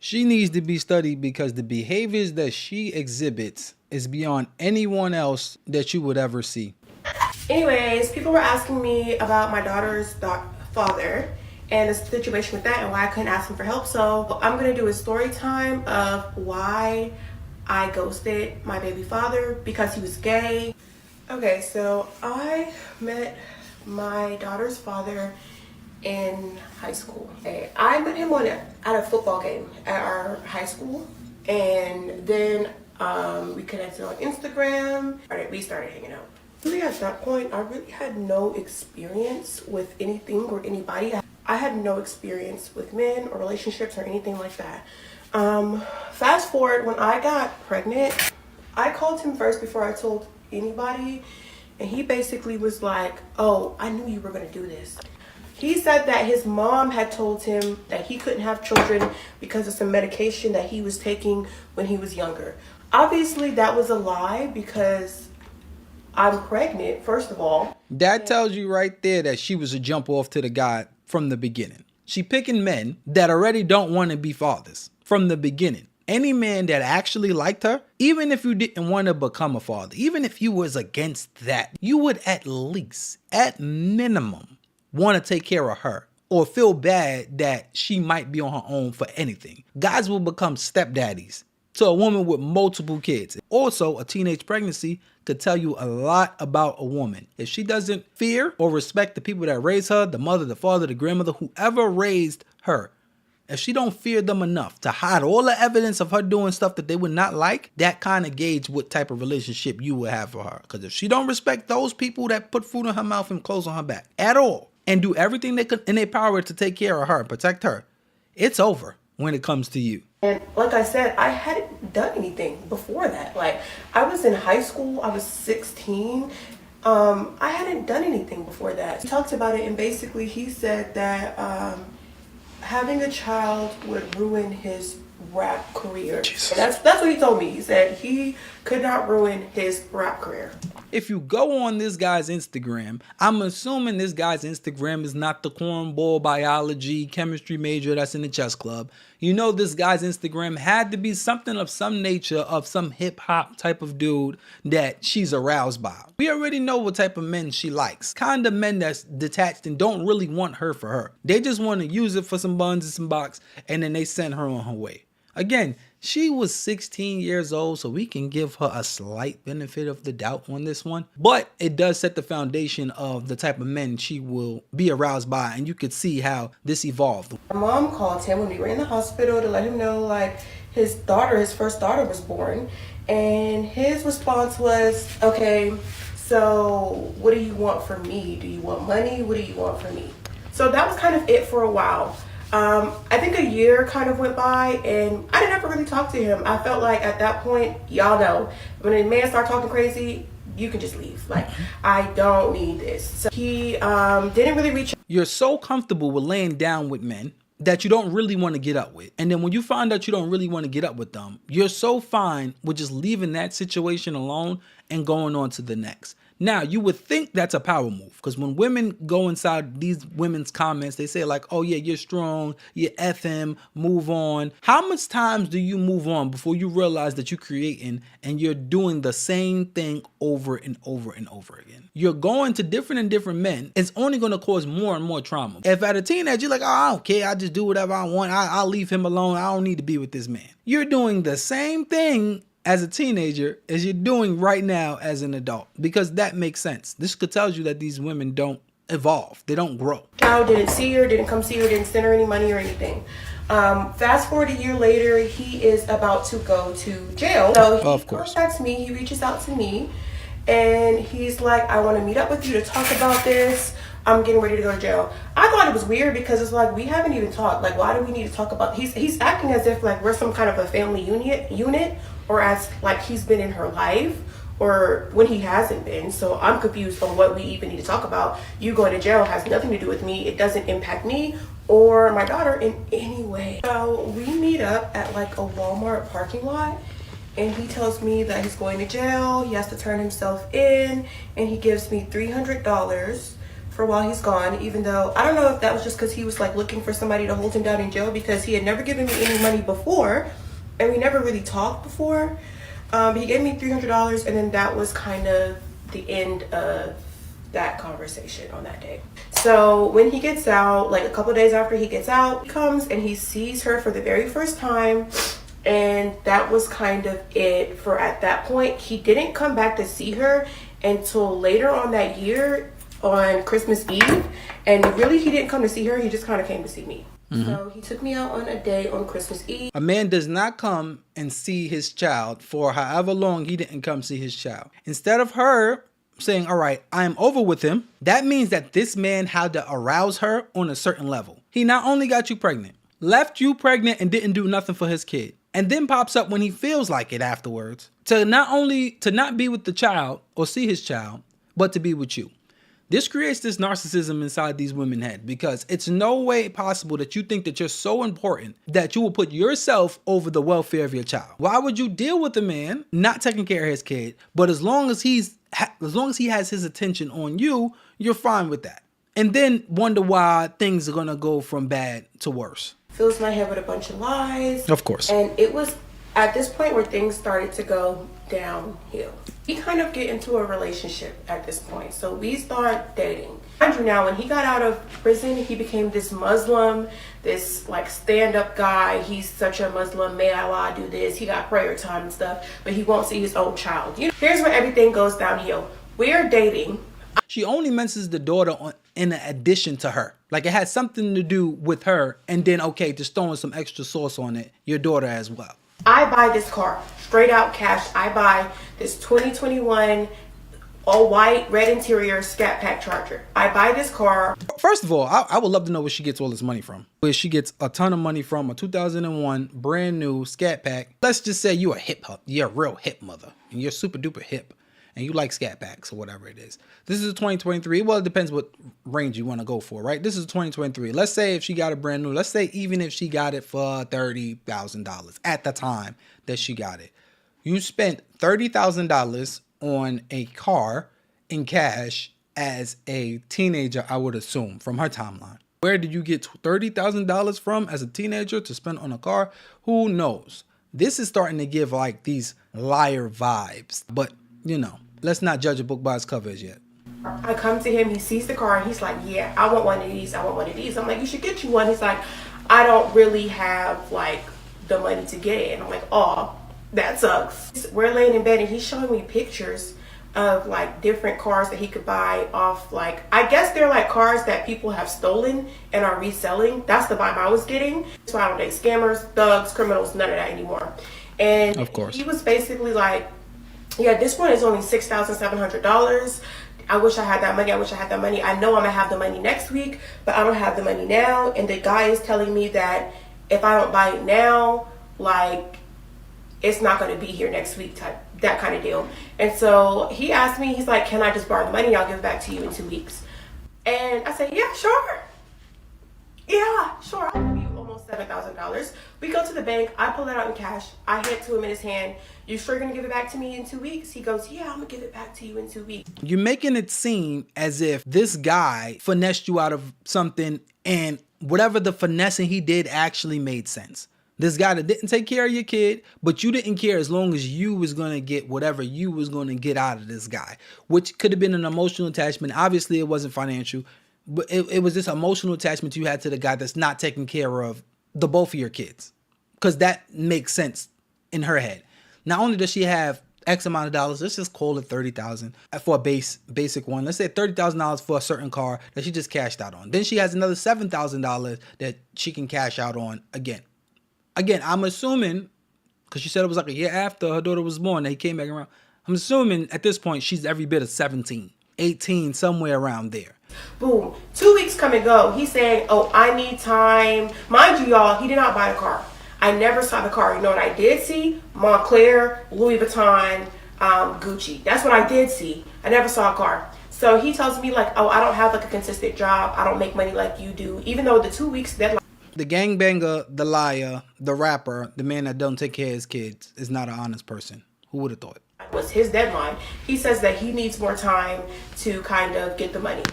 She needs to be studied because the behaviors that she exhibits is beyond anyone else that you would ever see. Anyways, people were asking me about my daughter's father and the situation with that and why I couldn't ask him for help. So I'm going to do a story time of why I ghosted my baby father because he was gay. Okay, so I met my daughter's father in high school. Okay, I met him at a football game at our high school, and then we connected on Instagram. We started hanging out. Really, at that point, I really had no experience with anything or anybody. I had no experience with men or relationships or anything like that. Fast forward, when I got pregnant, I called him first before I told anybody, and he basically was like, "Oh, I knew you were gonna do this." He said that his mom had told him that he couldn't have children because of some medication that he was taking when he was younger. Obviously, that was a lie because I'm pregnant, first of all. That tells you right there that she was a jump off to the guy from the beginning. She picking men that already don't want to be fathers from the beginning. Any man that actually liked her, even if you didn't want to become a father, even if you was against that, you would at least, at minimum, want to take care of her or feel bad that she might be on her own for anything. Guys will become stepdaddies to a woman with multiple kids. Also, a teenage pregnancy could tell you a lot about a woman. If she doesn't fear or respect the people that raised her, the mother, the father, the grandmother, whoever raised her, if she don't fear them enough to hide all the evidence of her doing stuff that they would not like, that kind of gauge what type of relationship you would have for her. Because if she don't respect those people that put food in her mouth and clothes on her back at all, and do everything they could in their power to take care of her and protect her, it's over when it comes to you. And like I said, I hadn't done anything before that. Like, I was in high school, I was 16. I hadn't done anything before that. He talked about it, and basically he said that having a child would ruin his rap career. That's what he told me. He said he could not ruin his rap career. If you go on this guy's Instagram, I'm assuming this guy's Instagram is not the cornball biology chemistry major that's in the chess club. You know, this guy's Instagram had to be something of some nature of some hip hop type of dude that she's aroused by. We already know what type of men she likes. Kind of men that's detached and don't really want her for her. They just want to use it for some buns and some box, and then they send her on her way. Again, she was 16 years old, so we can give her a slight benefit of the doubt on this one. But it does set the foundation of the type of men she will be aroused by, and you could see how this evolved. My mom called him when we were in the hospital to let him know, like, his first daughter was born. And his response was, "Okay, so what do you want from me? Do you want money? What do you want from me?" So that was kind of it for a while. I think a year kind of went by, and I didn't ever really talk to him. I felt like at that point, y'all know, when a man starts talking crazy, you can just leave. Like, I don't need this. So he didn't really reach. You're so comfortable with laying down with men that you don't really want to get up with. And then when you find out you don't really want to get up with them, you're so fine with just leaving that situation alone and going on to the next. Now, you would think that's a power move, because when women go inside these women's comments, they say like, "Oh yeah, you're strong, you F him, move on." How much times do you move on before you realize that you're creating and you're doing the same thing over and over and over again? You're going to different and different men. It's only going to cause more and more trauma. If at a teenage, you're like, "Oh, I don't care, I just do whatever I want, I'll leave him alone, I don't need to be with this man." You're doing the same thing as a teenager as you're doing right now as an adult, because that makes sense. This could tell you that these women don't evolve, they don't grow. I didn't see her, didn't come see her, didn't send her any money or anything. Fast forward a year later, he is about to go to jail. So he contacts me, he reaches out to me, and he's like, "I want to meet up with you to talk about this. I'm getting ready to go to jail." I thought it was weird because it's like, we haven't even talked. Like, why do we need to talk about? He's acting as if like we're some kind of a family unit, or as like he's been in her life, or when he hasn't been. So I'm confused on what we even need to talk about. You going to jail has nothing to do with me. It doesn't impact me or my daughter in any way. So we meet up at like a Walmart parking lot, and he tells me that he's going to jail. He has to turn himself in, and he gives me $300 for while he's gone, even though I don't know if that was just because he was like looking for somebody to hold him down in jail, because he had never given me any money before and we never really talked before. He gave me $300, and then that was kind of the end of that conversation on that day. So when he gets out, like a couple of days after he gets out, he comes and he sees her for the very first time, and that was kind of it for at that point. He didn't come back to see her until later on that year on Christmas Eve, and really he didn't come to see her, he just kind of came to see me. So he took me out on a date on Christmas Eve. A man does not come and see his child for however long he didn't come see his child. Instead of her saying, all right, I'm over with him, that means that this man had to arouse her on a certain level. He not only got you pregnant, left you pregnant and didn't do nothing for his kid, and then pops up when he feels like it afterwards to not be with the child or see his child, but to be with you. This creates this narcissism inside these women's head, because it's no way possible that you think that you're so important that you will put yourself over the welfare of your child. Why would you deal with a man not taking care of his kid, but as long as he has his attention on you, you're fine with that, and then wonder why things are gonna go from bad to worse? Fills my head with a bunch of lies. Of course. And it was at this point where things started to go downhill. We kind of get into a relationship at this point. So we start dating. Mind you, now when he got out of prison, he became this Muslim, this like stand-up guy. He's such a Muslim, may Allah do this. He got prayer time and stuff, but he won't see his own child. Here's where everything goes downhill. We're dating. She only mentions the daughter in addition to her. Like it had something to do with her, and then, okay, just throwing some extra sauce on it, your daughter as well. I buy this car, straight out cash. I buy this 2021 all white, red interior Scat Pack Charger. I buy this car. First of all, I would love to know where she gets all this money from. Where she gets a ton of money from, a 2001 brand new Scat Pack. Let's just say you're a real hip mother, and you're super duper hip, and you like Scat Packs or whatever it is. This is a 2023. Well, it depends what range you want to go for, right? This is 2023. Let's say if she got it brand new, let's say even if she got it for $30,000 at the time that she got it. You spent $30,000 on a car in cash as a teenager, I would assume, from her timeline. Where did you get $30,000 from as a teenager to spend on a car? Who knows? This is starting to give like these liar vibes, but you know, let's not judge a book by its covers yet. I come to him, he sees the car, and he's like, yeah, I want one of these, I want one of these. I'm like, you should get you one. He's like, I don't really have like the money to get it. And I'm like, oh, that sucks. We're laying in bed and he's showing me pictures of like different cars that he could buy off, like, I guess they're like cars that people have stolen and are reselling. That's the vibe I was getting. So I don't date scammers, thugs, criminals, none of that anymore. And of course, he was basically like, yeah, this one is only $6,700. I wish I had that money. I wish I had that money. I know I'm gonna have the money next week, but I don't have the money now. And the guy is telling me that if I don't buy it now, like, it's not gonna be here next week, type, that kind of deal. And so he asked me, he's like, can I just borrow the money? I'll give it back to you in 2 weeks. And I said, yeah, sure. Yeah, sure. I'll give you almost $7,000. We go to the bank. I pull it out in cash. I hand it to him in his hand. You sure gonna give it back to me in 2 weeks? He goes, yeah, I'm gonna give it back to you in 2 weeks. You're making it seem as if this guy finessed you out of something, and whatever the finessing he did actually made sense. This guy that didn't take care of your kid, but you didn't care as long as you was going to get whatever you was going to get out of this guy, which could have been an emotional attachment. Obviously, it wasn't financial, but it was this emotional attachment you had to the guy that's not taking care of the both of your kids, because that makes sense in her head. Not only does she have X amount of dollars, let's just call it $30,000 for a basic one. Let's say $30,000 for a certain car that she just cashed out on. Then she has another $7,000 that she can cash out on again. Again, I'm assuming, because she said it was like a year after her daughter was born that he came back around. I'm assuming at this point she's every bit of 17, 18, somewhere around there. Boom. 2 weeks come and go. He's saying, oh, I need time. Mind you, y'all, he did not buy the car. I never saw the car. You know what I did see? Montclair, Louis Vuitton, Gucci. That's what I did see. I never saw a car. So he tells me like, oh, I don't have like a consistent job. I don't make money like you do. Even though the 2 weeks deadline. The gangbanger, the liar, the rapper, the man that don't take care of his kids is not an honest person. Who would have thought? Was his deadline. He says that he needs more time to kind of get the money.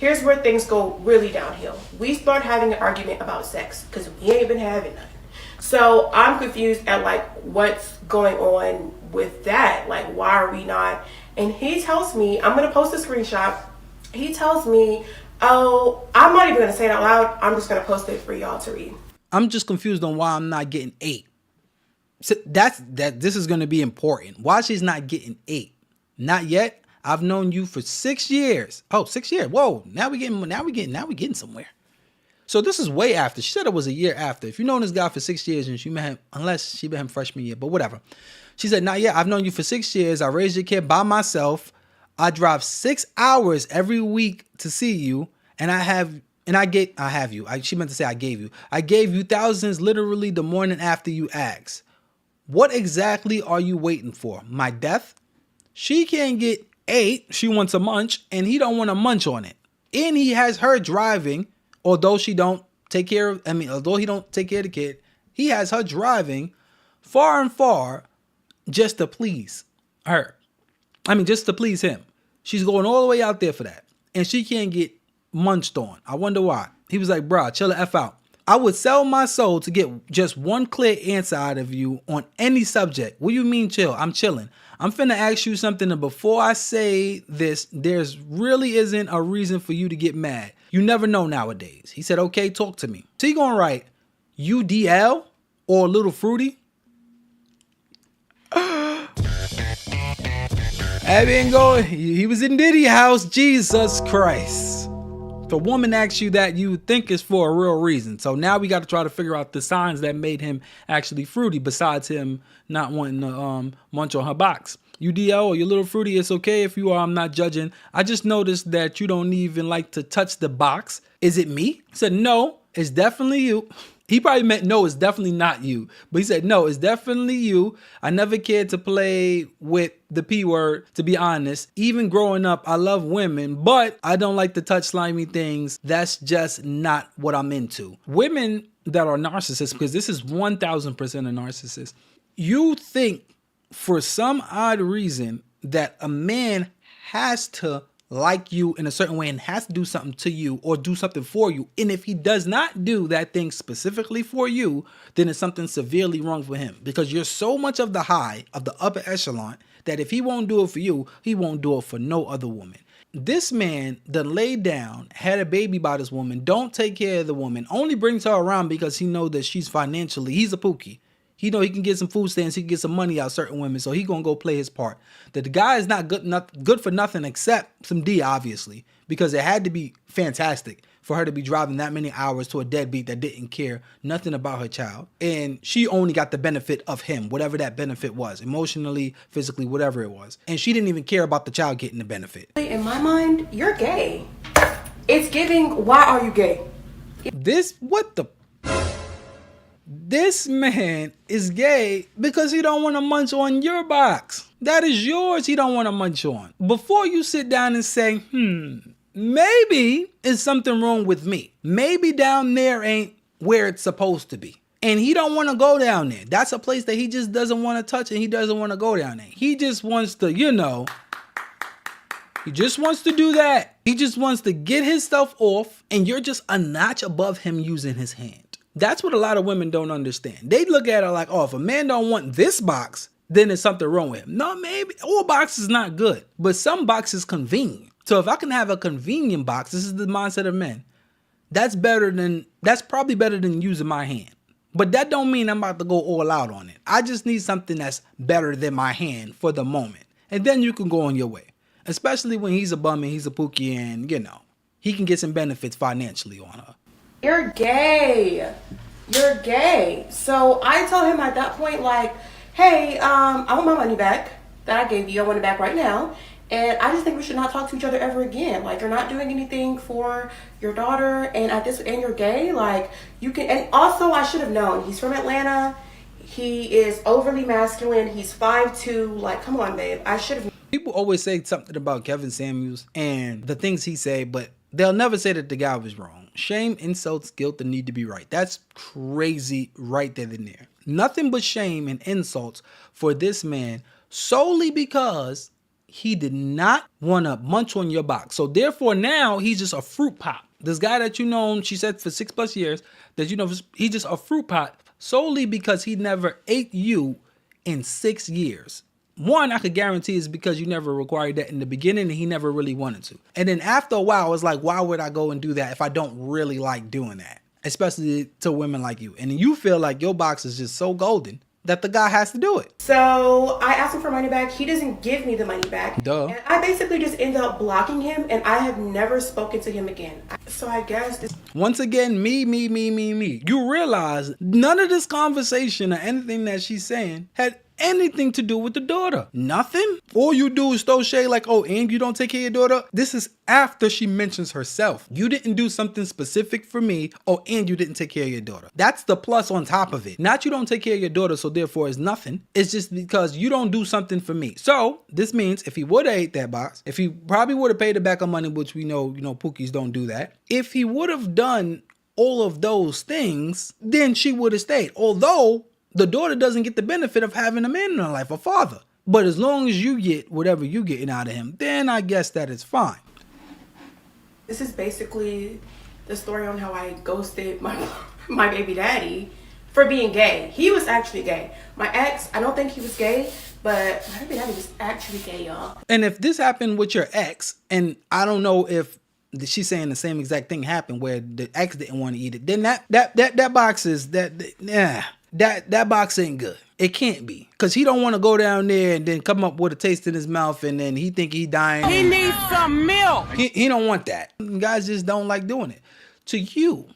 Here's where things go really downhill. We start having an argument about sex because we ain't been having none. So I'm confused at like what's going on with that. Like, why are we not? And he tells me, I'm gonna post a screenshot. He tells me, oh, I'm not even gonna say it out loud. I'm just gonna post it for y'all to read. I'm just confused on why I'm not getting 8. So this is gonna be important. Why she's not getting 8? Not yet. I've known you for 6 years. Oh, 6 years. Whoa. Now we getting somewhere. So this is way after. She said it was a year after. If you've known this guy for 6 years and she met him, unless she met him freshman year, but whatever. She said, not yet. I've known you for 6 years. I raised your kid by myself. I drive 6 hours every week to see you. And I gave you thousands literally the morning after you asked. What exactly are you waiting for? My death? She can't get 8. She wants a munch, and he don't want to munch on it. And he has her driving, although he don't take care of the kid, he has her driving far and far just to please her. Just to please him. She's going all the way out there for that. And she can't get munched on. I wonder why. He was like, bruh, chill the F out. I would sell my soul to get just one clear answer out of you on any subject. What do you mean chill? I'm chilling. I'm finna ask you something, and before I say this, there's really isn't a reason for you to get mad. You never know nowadays. He said, okay, talk to me. So he gonna write UDL or Little Fruity? I been going. He was in Diddy house. Jesus Christ. If a woman asks you that, you think it's for a real reason. So now we got to try to figure out the signs that made him actually fruity, besides him not wanting to munch on her box. UDL or your Little Fruity, it's okay if you are. I'm not judging. I just noticed that you don't even like to touch the box. Is it me? I said, no, it's definitely you. He probably meant, no, it's definitely not you. But he said, no, it's definitely you. I never cared to play with the P word, to be honest. Even growing up, I love women, but I don't like to touch slimy things. That's just not what I'm into. Women that are narcissists, because this is 1000% a narcissist, you think for some odd reason that a man has to like you in a certain way and has to do something to you or do something for you. And if he does not do that thing specifically for you, then it's something severely wrong for him, because you're so much of the high of the upper echelon that if he won't do it for you, he won't do it for no other woman. This man done laid down, had a baby by this woman, don't take care of the woman, only brings her around because he know that she's financially, he's a pookie. He know he can get some food stamps, he can get some money out of certain women, so he gonna go play his part. That the guy is not good for nothing except some D, obviously, because it had to be fantastic for her to be driving that many hours to a deadbeat that didn't care nothing about her child. And she only got the benefit of him, whatever that benefit was, emotionally, physically, whatever it was. And she didn't even care about the child getting the benefit. In my mind, you're gay. It's giving, why are you gay? This man is gay because he don't want to munch on your box. That is yours he don't want to munch on. Before you sit down and say, maybe it's something wrong with me. Maybe down there ain't where it's supposed to be. And he don't want to go down there. That's a place that he just doesn't want to touch, and he doesn't want to go down there. He just wants to, he just wants to do that. He just wants to get his stuff off, and you're just a notch above him using his hand. That's what a lot of women don't understand. They look at it like, oh, if a man don't want this box, then there's something wrong with him. No, maybe all boxes not good, but some boxes convenient. So if I can have a convenient box, this is the mindset of men. That's probably better than using my hand. But that don't mean I'm about to go all out on it. I just need something that's better than my hand for the moment. And then you can go on your way. Especially when he's a bum and he's a pookie and, he can get some benefits financially on her. You're gay. You're gay. So I told him at that point, like, hey, I want my money back that I gave you. I want it back right now. And I just think we should not talk to each other ever again. Like, you're not doing anything for your daughter, and you're gay. Like, you can, and also I should have known. He's from Atlanta. He is overly masculine. He's 5'2". Like, come on, babe. I should have. People always say something about Kevin Samuels and the things he say, but they'll never say that the guy was wrong. Shame, insults, guilt, and need to be right. That's crazy right then and there. Nothing but shame and insults for this man solely because he did not want to munch on your box. So therefore now he's just a fruit pot. This guy that you know, she said for 6+ years, that you know, he's just a fruit pot solely because he never ate you in 6 years. One, I could guarantee is because you never required that in the beginning and he never really wanted to. And then after a while, it's like, why would I go and do that if I don't really like doing that? Especially to women like you. And you feel like your box is just so golden that the guy has to do it. So I asked him for money back. He doesn't give me the money back. Duh. And I basically just end up blocking him, and I have never spoken to him again. So I guess this. Once again, me. You realize none of this conversation or anything that she's saying had anything to do with the daughter. Nothing. All you do is throw shade like, oh, and you don't take care of your daughter. This is after she mentions herself. You didn't do something specific for me. Oh, and you didn't take care of your daughter. That's the plus on top of it. Not you don't take care of your daughter, so therefore it's nothing. It's just because you don't do something for me. So this means if he would have ate that box, if he probably would have paid her back her money, which we know, Pookies don't do that. If he would have done all of those things, then she would have stayed. Although the daughter doesn't get the benefit of having a man in her life, a father. But as long as you get whatever you getting out of him, then I guess that is fine. This is basically the story on how I ghosted my baby daddy for being gay. He was actually gay. My ex, I don't think he was gay, but my baby daddy was actually gay, y'all. And if this happened with your ex, and I don't know if she's saying the same exact thing happened where the ex didn't want to eat it, then that box is that box ain't good. It can't be. Because he don't want to go down there and then come up with a taste in his mouth and then he think he dying. He needs some milk. He don't want that. Guys just don't like doing it. To you,